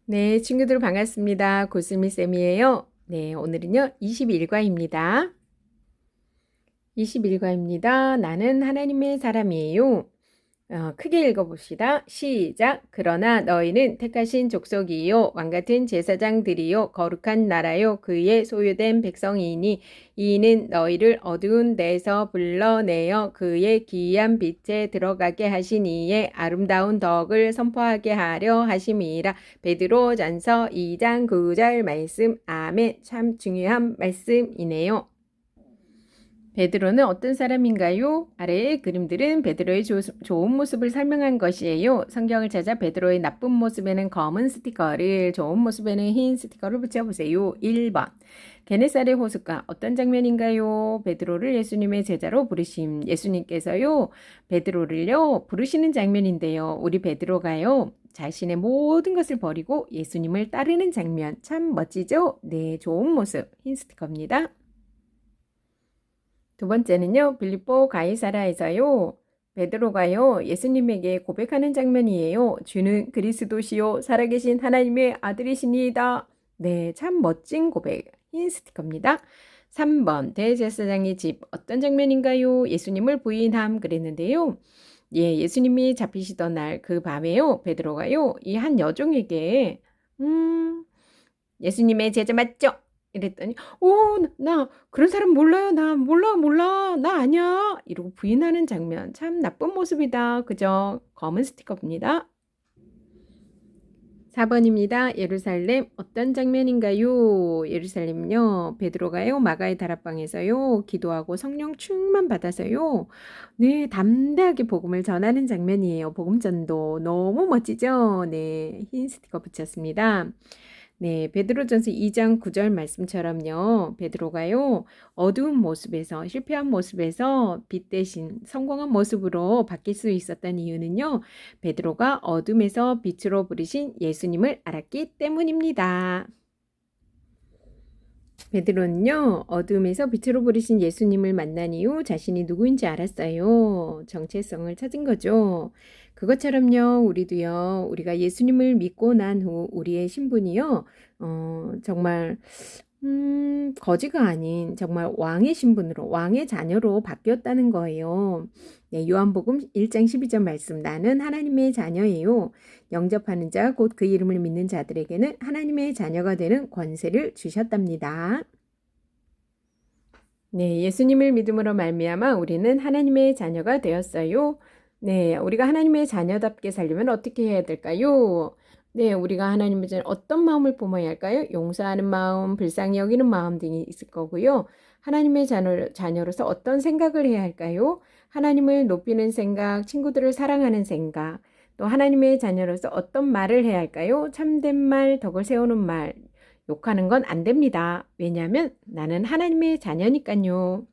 네, 친구들 반갑습니다. 고스미 쌤이에요. 네, 오늘은요, 21과입니다. 21과입니다. 나는 하나님의 사람이에요. 크게 읽어봅시다. 시작. 그러나 너희는 택하신 족속이요 왕같은 제사장들이요 거룩한 나라요 그의 소유된 백성이니 이는 너희를 어두운 데서 불러내어 그의 기이한 빛에 들어가게 하신 이의 아름다운 덕을 선포하게 하려 하심이라. 베드로전서 2장 9절 말씀. 아멘. 참 중요한 말씀이네요. 베드로는 어떤 사람인가요? 아래의 그림들은 베드로의 좋은 모습을 설명한 것이에요. 성경을 찾아 베드로의 나쁜 모습에는 검은 스티커를, 좋은 모습에는 흰 스티커를 붙여보세요. 1번. 게네사렛 호숫가 어떤 장면인가요? 베드로를 예수님의 제자로 부르심. 예수님께서요, 베드로를요, 부르시는 장면인데요. 우리 베드로가요, 자신의 모든 것을 버리고 예수님을 따르는 장면. 참 멋지죠? 네, 좋은 모습. 흰 스티커입니다. 두 번째는요, 빌립보 가이사라에서요, 베드로가요, 예수님에게 고백하는 장면이에요. 주는 그리스도시요, 살아계신 하나님의 아들이시니이다. 네, 참 멋진 고백. 흰 스티커입니다. 3번, 대제사장의 집. 어떤 장면인가요? 예수님을 부인함 그랬는데요. 예, 예수님이 잡히시던 날 그 밤에요, 베드로가요, 이 한 여종에게, 예수님의 제자 맞죠? 이랬더니 나 그런 사람 몰라요. 나 몰라. 나 아니야. 이러고 부인하는 장면. 참 나쁜 모습이다. 그죠? 검은 스티커입니다. 4번입니다. 예루살렘 어떤 장면인가요? 예루살렘요. 베드로가요. 마가의 다락방에서요. 기도하고 성령 충만 받아서요. 네, 담대하게 복음을 전하는 장면이에요. 복음 전도 너무 멋지죠? 네, 흰 스티커 붙였습니다. 네, 베드로전서 2장 9절 말씀처럼요. 베드로가요, 어두운 모습에서, 실패한 모습에서 빛 대신 성공한 모습으로 바뀔 수 있었던 이유는요. 베드로가 어둠에서 빛으로 부르신 예수님을 알았기 때문입니다. 베드로는요, 어둠에서 빛으로 부르신 예수님을 만난 이후 자신이 누구인지 알았어요. 정체성을 찾은 거죠. 그것처럼요, 우리도요, 우리가 예수님을 믿고 난 후 우리의 신분이요, 정말, 거지가 아닌 정말 왕의 신분으로, 왕의 자녀로 바뀌었다는 거예요. 네, 요한복음 1장 12절 말씀. 나는 하나님의 자녀예요. 영접하는 자, 곧 그 이름을 믿는 자들에게는 하나님의 자녀가 되는 권세를 주셨답니다. 네, 예수님을 믿음으로 말미암아 우리는 하나님의 자녀가 되었어요. 네, 우리가 하나님의 자녀답게 살려면 어떻게 해야 될까요? 네, 우리가 하나님의 자녀 어떤 마음을 품어야 할까요? 용서하는 마음, 불쌍히 여기는 마음 등이 있을 거고요. 하나님의 자녀로서 어떤 생각을 해야 할까요? 하나님을 높이는 생각, 친구들을 사랑하는 생각, 또 하나님의 자녀로서 어떤 말을 해야 할까요? 참된 말, 덕을 세우는 말, 욕하는 건 안 됩니다. 왜냐하면 나는 하나님의 자녀니까요.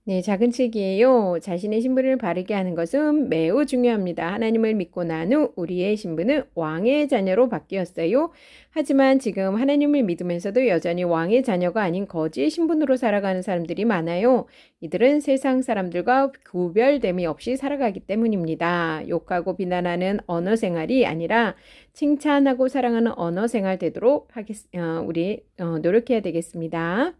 네, 작은 책이에요. 자신의 신분을 바르게 하는 것은 매우 중요합니다. 하나님을 믿고 난 후 우리의 신분은 왕의 자녀로 바뀌었어요. 하지만 지금 하나님을 믿으면서도 여전히 왕의 자녀가 아닌 거지의 신분으로 살아가는 사람들이 많아요. 이들은 세상 사람들과 구별됨이 없이 살아가기 때문입니다. 욕하고 비난하는 언어 생활이 아니라 칭찬하고 사랑하는 언어 생활 되도록 우리 노력해야 되겠습니다.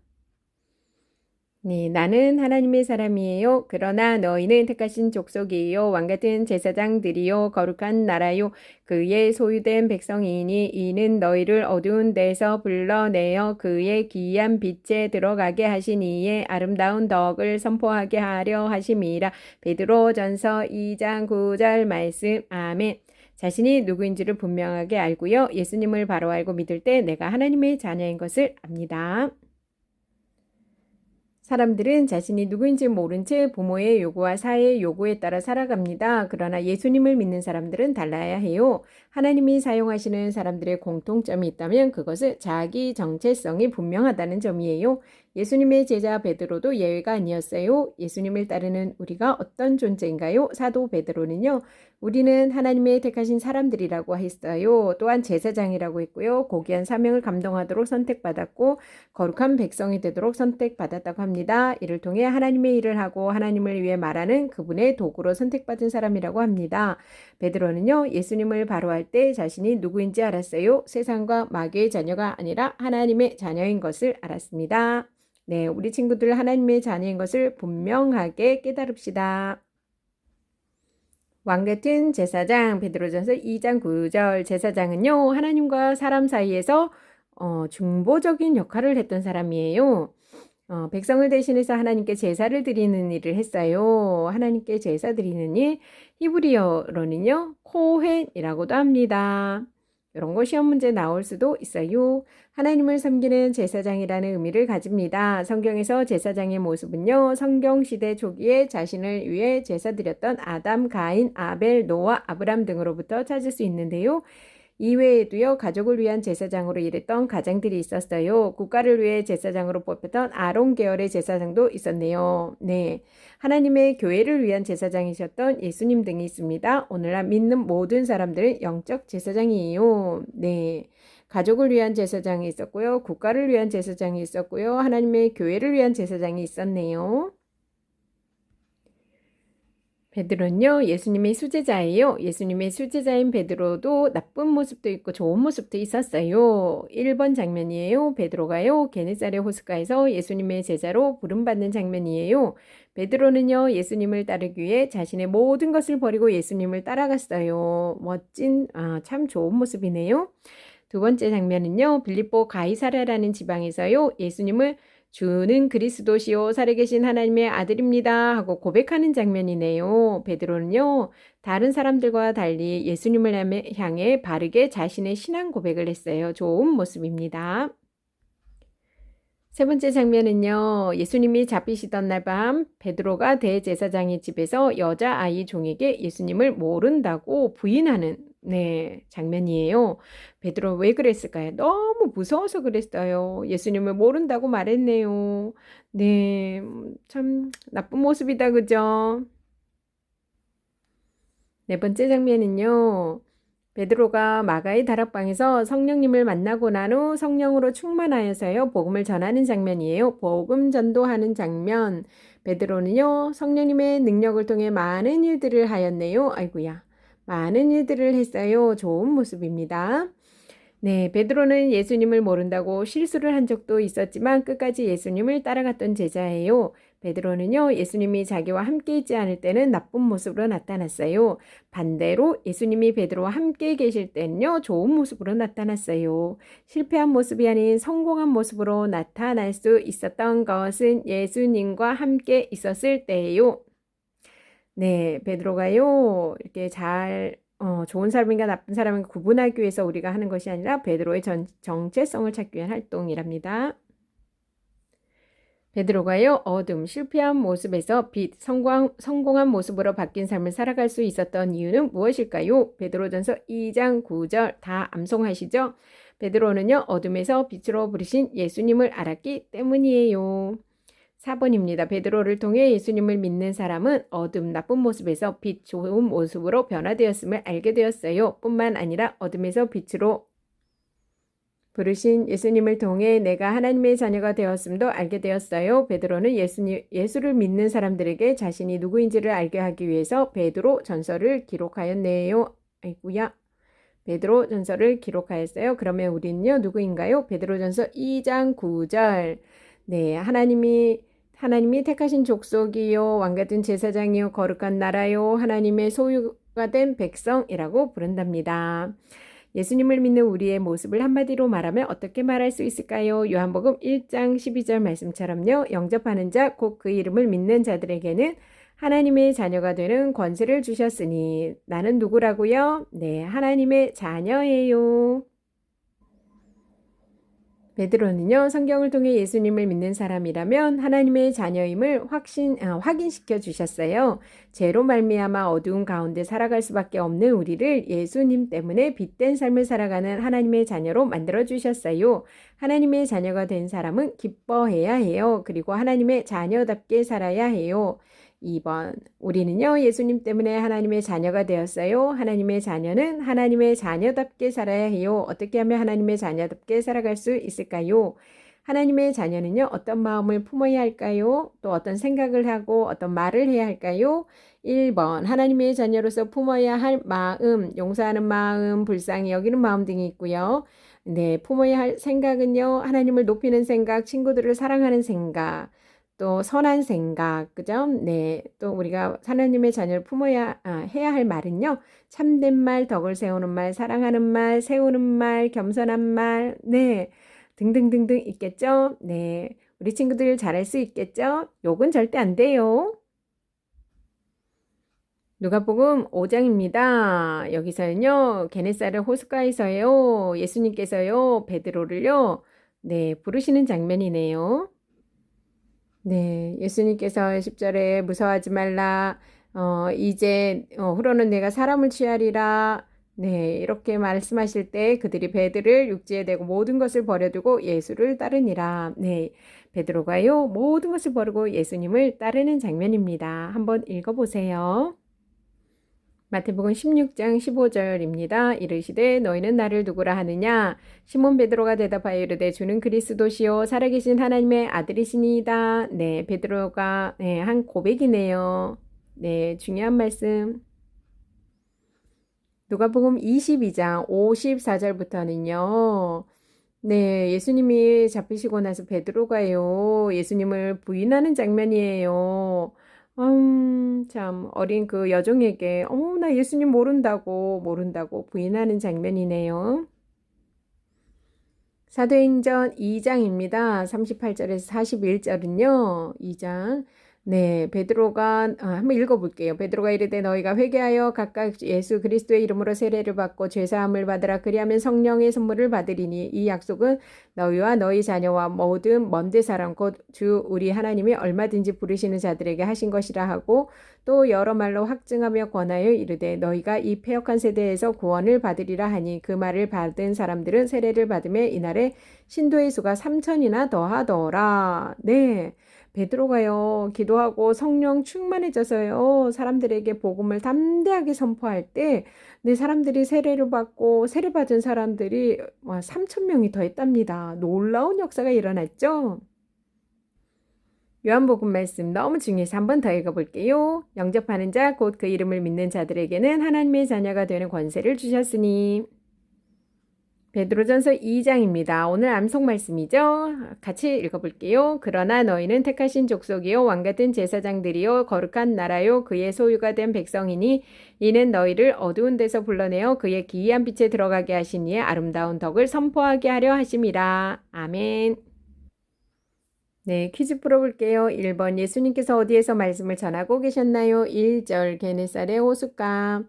네, 나는 하나님의 사람이에요. 그러나 너희는 택하신 족속이요 왕같은 제사장들이요 거룩한 나라요 그의 소유된 백성이니 이는 너희를 어두운 데서 불러내어 그의 기이한 빛에 들어가게 하신 이의 아름다운 덕을 선포하게 하려 하심이라. 베드로전서 2장 9절 말씀. 아멘. 자신이 누구인지를 분명하게 알고요. 예수님을 바로 알고 믿을 때 내가 하나님의 자녀인 것을 압니다. 사람들은 자신이 누구인지 모른 채 부모의 요구와 사회의 요구에 따라 살아갑니다. 그러나 예수님을 믿는 사람들은 달라야 해요. 하나님이 사용하시는 사람들의 공통점이 있다면 그것은 자기 정체성이 분명하다는 점이에요. 예수님의 제자 베드로도 예외가 아니었어요. 예수님을 따르는 우리가 어떤 존재인가요? 사도 베드로는요. 우리는 하나님의 택하신 사람들이라고 했어요. 또한 제사장이라고 했고요. 고귀한 사명을 감당하도록 선택받았고 거룩한 백성이 되도록 선택받았다고 합니다. 이를 통해 하나님의 일을 하고 하나님을 위해 말하는 그분의 도구로 선택받은 사람이라고 합니다. 베드로는요. 예수님을 바로할 때 자신이 누구인지 알았어요. 세상과 마귀의 자녀가 아니라 하나님의 자녀인 것을 알았습니다. 네, 우리 친구들 하나님의 자녀인 것을 분명하게 깨달읍시다. 왕같은 제사장 베드로전서 2장 9절 제사장은요 하나님과 사람 사이에서 중보적인 역할을 했던 사람이에요. 백성을 대신해서 하나님께 제사를 드리는 일을 했어요. 하나님께 제사 드리는 일 히브리어로는요 코헨이라고도 합니다. 이런 거 시험 문제 나올 수도 있어요. 하나님을 섬기는 제사장이라는 의미를 가집니다. 성경에서 제사장의 모습은요. 성경시대 초기에 자신을 위해 제사 드렸던 아담, 가인, 아벨, 노아, 아브람 등으로부터 찾을 수 있는데요. 이외에도요. 가족을 위한 제사장으로 일했던 가장들이 있었어요. 국가를 위해 제사장으로 뽑혔던 아론 계열의 제사장도 있었네요. 네, 하나님의 교회를 위한 제사장이셨던 예수님 등이 있습니다. 오늘날 믿는 모든 사람들은 영적 제사장이에요. 네, 가족을 위한 제사장이 있었고요. 국가를 위한 제사장이 있었고요. 하나님의 교회를 위한 제사장이 있었네요. 베드로는요, 예수님의 수제자예요. 예수님의 수제자인 베드로도 나쁜 모습도 있고 좋은 모습도 있었어요. 1번 장면이에요. 베드로가요, 게네사렛 호숫가에서 예수님의 제자로 부름받는 장면이에요. 베드로는요, 예수님을 따르기 위해 자신의 모든 것을 버리고 예수님을 따라갔어요. 멋진, 참 좋은 모습이네요. 두 번째 장면은요, 빌립보 가이사랴라는 지방에서요, 예수님을 주는 그리스도시요 살아계신 하나님의 아들입니다 하고 고백하는 장면이네요. 베드로는요 다른 사람들과 달리 예수님을 향해 바르게 자신의 신앙 고백을 했어요. 좋은 모습입니다. 세 번째 장면은요. 예수님이 잡히시던 날 밤 베드로가 대제사장의 집에서 여자아이 종에게 예수님을 모른다고 부인하는 장면이에요. 베드로 왜 그랬을까요? 너무 무서워서 그랬어요. 예수님을 모른다고 말했네요. 네, 참 나쁜 모습이다, 그죠? 네 번째 장면은요. 베드로가 마가의 다락방에서 성령님을 만나고 난 후 성령으로 충만하여서요 복음을 전하는 장면이에요. 복음 전도하는 장면. 베드로는요 성령님의 능력을 통해 많은 일들을 하였네요. 아이고야, 많은 일들을 했어요. 좋은 모습입니다. 네, 베드로는 예수님을 모른다고 실수를 한 적도 있었지만 끝까지 예수님을 따라갔던 제자예요. 베드로는요, 예수님이 자기와 함께 있지 않을 때는 나쁜 모습으로 나타났어요. 반대로 예수님이 베드로와 함께 계실 때는요, 좋은 모습으로 나타났어요. 실패한 모습이 아닌 성공한 모습으로 나타날 수 있었던 것은 예수님과 함께 있었을 때예요. 네, 베드로가요, 이렇게 좋은 사람인가 나쁜 사람인가 구분하기 위해서 우리가 하는 것이 아니라 베드로의 정체성을 찾기 위한 활동이랍니다. 베드로가요, 어둠, 실패한 모습에서 빛, 성공한 모습으로 바뀐 삶을 살아갈 수 있었던 이유는 무엇일까요? 베드로전서 2장 9절 다 암송하시죠? 베드로는요, 어둠에서 빛으로 부르신 예수님을 알았기 때문이에요. 4번입니다. 베드로를 통해 예수님을 믿는 사람은 어둠, 나쁜 모습에서 빛, 좋은 모습으로 변화되었음을 알게 되었어요. 뿐만 아니라 어둠에서 빛으로 부르신 예수님을 통해 내가 하나님의 자녀가 되었음도 알게 되었어요. 베드로는 예수를 믿는 사람들에게 자신이 누구인지를 알게 하기 위해서 베드로 전서를 기록하였네요. 아이고야. 베드로 전서를 기록하였어요. 그러면 우리는요, 누구인가요? 베드로 전서 2장 9절. 네, 하나님이 택하신 족속이요, 왕같은 제사장이요, 거룩한 나라요, 하나님의 소유가 된 백성이라고 부른답니다. 예수님을 믿는 우리의 모습을 한마디로 말하면 어떻게 말할 수 있을까요? 요한복음 1장 12절 말씀처럼요. 영접하는 자, 곧 그 이름을 믿는 자들에게는 하나님의 자녀가 되는 권세를 주셨으니 나는 누구라고요? 네, 하나님의 자녀예요. 베드로는요, 성경을 통해 예수님을 믿는 사람이라면 하나님의 자녀임을 확인시켜 주셨어요. 죄로 말미암아 어두운 가운데 살아갈 수밖에 없는 우리를 예수님 때문에 빛된 삶을 살아가는 하나님의 자녀로 만들어 주셨어요. 하나님의 자녀가 된 사람은 기뻐해야 해요. 그리고 하나님의 자녀답게 살아야 해요. 2번, 우리는요, 예수님 때문에 하나님의 자녀가 되었어요. 하나님의 자녀는 하나님의 자녀답게 살아야 해요. 어떻게 하면 하나님의 자녀답게 살아갈 수 있을까요? 하나님의 자녀는요, 어떤 마음을 품어야 할까요? 또 어떤 생각을 하고 어떤 말을 해야 할까요? 1번, 하나님의 자녀로서 품어야 할 마음, 용서하는 마음, 불쌍히 여기는 마음 등이 있고요. 네, 품어야 할 생각은요, 하나님을 높이는 생각, 친구들을 사랑하는 생각, 또 선한 생각, 그죠? 네, 또 우리가 하나님의 자녀를 해야 할 말은요, 참된 말, 덕을 세우는 말, 사랑하는 말, 세우는 말, 겸손한 말, 네, 등등등등 있겠죠? 네, 우리 친구들 잘할 수 있겠죠? 욕은 절대 안 돼요. 누가복음 5장입니다. 여기서는요, 게네사렛 호숫가에서요, 예수님께서요, 베드로를요, 네, 부르시는 장면이네요. 네, 예수님께서 10절에 무서워하지 말라. 이제 후로는 내가 사람을 취하리라. 네, 이렇게 말씀하실 때 그들이 배들을 육지에 대고 모든 것을 버려두고 예수를 따르니라. 네, 베드로가요, 모든 것을 버리고 예수님을 따르는 장면입니다. 한번 읽어보세요. 마태복음 16장 15절입니다. 이르시되 너희는 나를 누구라 하느냐? 시몬 베드로가 대답하여 이르되 주는 그리스도시요 살아계신 하나님의 아들이시니이다. 네, 베드로가 한 고백이네요. 네, 중요한 말씀. 누가복음 22장 54절부터는요. 네, 예수님이 잡히시고 나서 베드로가요, 예수님을 부인하는 장면이에요. 참, 어린 그 여종에게, 나 예수님 모른다고 부인하는 장면이네요. 사도행전 2장입니다. 38절에서 41절은요, 2장. 네, 베드로가 한번 읽어볼게요. 베드로가 이르되 너희가 회개하여 각각 예수 그리스도의 이름으로 세례를 받고 죄사함을 받으라. 그리하면 성령의 선물을 받으리니 이 약속은 너희와 너희 자녀와 모든 먼데 사람 곧 주 우리 하나님이 얼마든지 부르시는 자들에게 하신 것이라 하고 또 여러 말로 확증하며 권하여 이르되 너희가 이 패역한 세대에서 구원을 받으리라 하니 그 말을 받은 사람들은 세례를 받음에 이날에 신도의 수가 3천이나 더하더라. 네. 베드로가요, 기도하고 성령 충만해져서요, 사람들에게 복음을 담대하게 선포할 때, 네, 사람들이 세례를 받고, 세례받은 사람들이 3천 명이 더했답니다. 놀라운 역사가 일어났죠? 요한복음 말씀 너무 중요해서 한 번 더 읽어볼게요. 영접하는 자, 곧 그 이름을 믿는 자들에게는 하나님의 자녀가 되는 권세를 주셨으니. 베드로전서 2장입니다. 오늘 암송 말씀이죠. 같이 읽어볼게요. 그러나 너희는 택하신 족속이요 왕같은 제사장들이요 거룩한 나라요 그의 소유가 된 백성이니 이는 너희를 어두운 데서 불러내어 그의 기이한 빛에 들어가게 하신 이의 아름다운 덕을 선포하게 하려 하심이라. 아멘. 네, 퀴즈 풀어볼게요. 1번 예수님께서 어디에서 말씀을 전하고 계셨나요? 1절 게네사렛 호숫가.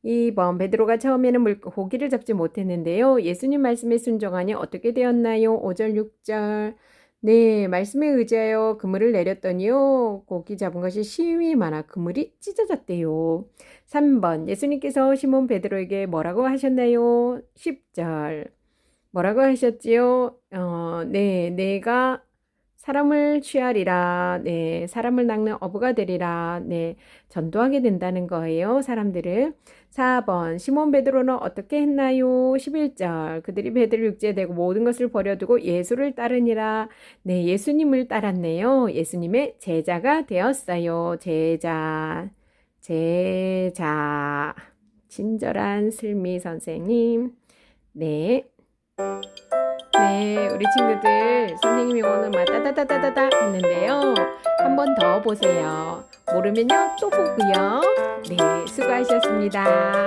2번 베드로가 처음에는 고기를 잡지 못했는데요. 예수님 말씀에 순종하니 어떻게 되었나요? 5절 6절. 네, 말씀에 의지하여 그물을 내렸더니요. 고기 잡은 것이 시위 많아 그물이 찢어졌대요. 3번 예수님께서 시몬 베드로에게 뭐라고 하셨나요? 10절. 뭐라고 하셨지요? 네, 내가 사람을 취하리라. 네, 사람을 낚는 어부가 되리라. 네, 전도하게 된다는 거예요. 사람들을. 4번 시몬 베드로는 어떻게 했나요? 11절 그들이 배들을 육지에 대고 모든 것을 버려두고 예수를 따르니라. 네, 예수님을 따랐네요. 예수님의 제자가 되었어요. 제자. 친절한 슬미 선생님. 네. 네, 우리 친구들 선생님이 오늘 막 따다다다다다 했는데요. 한 번 더 보세요. 모르면요 또 보고요. 네, 수고하셨습니다.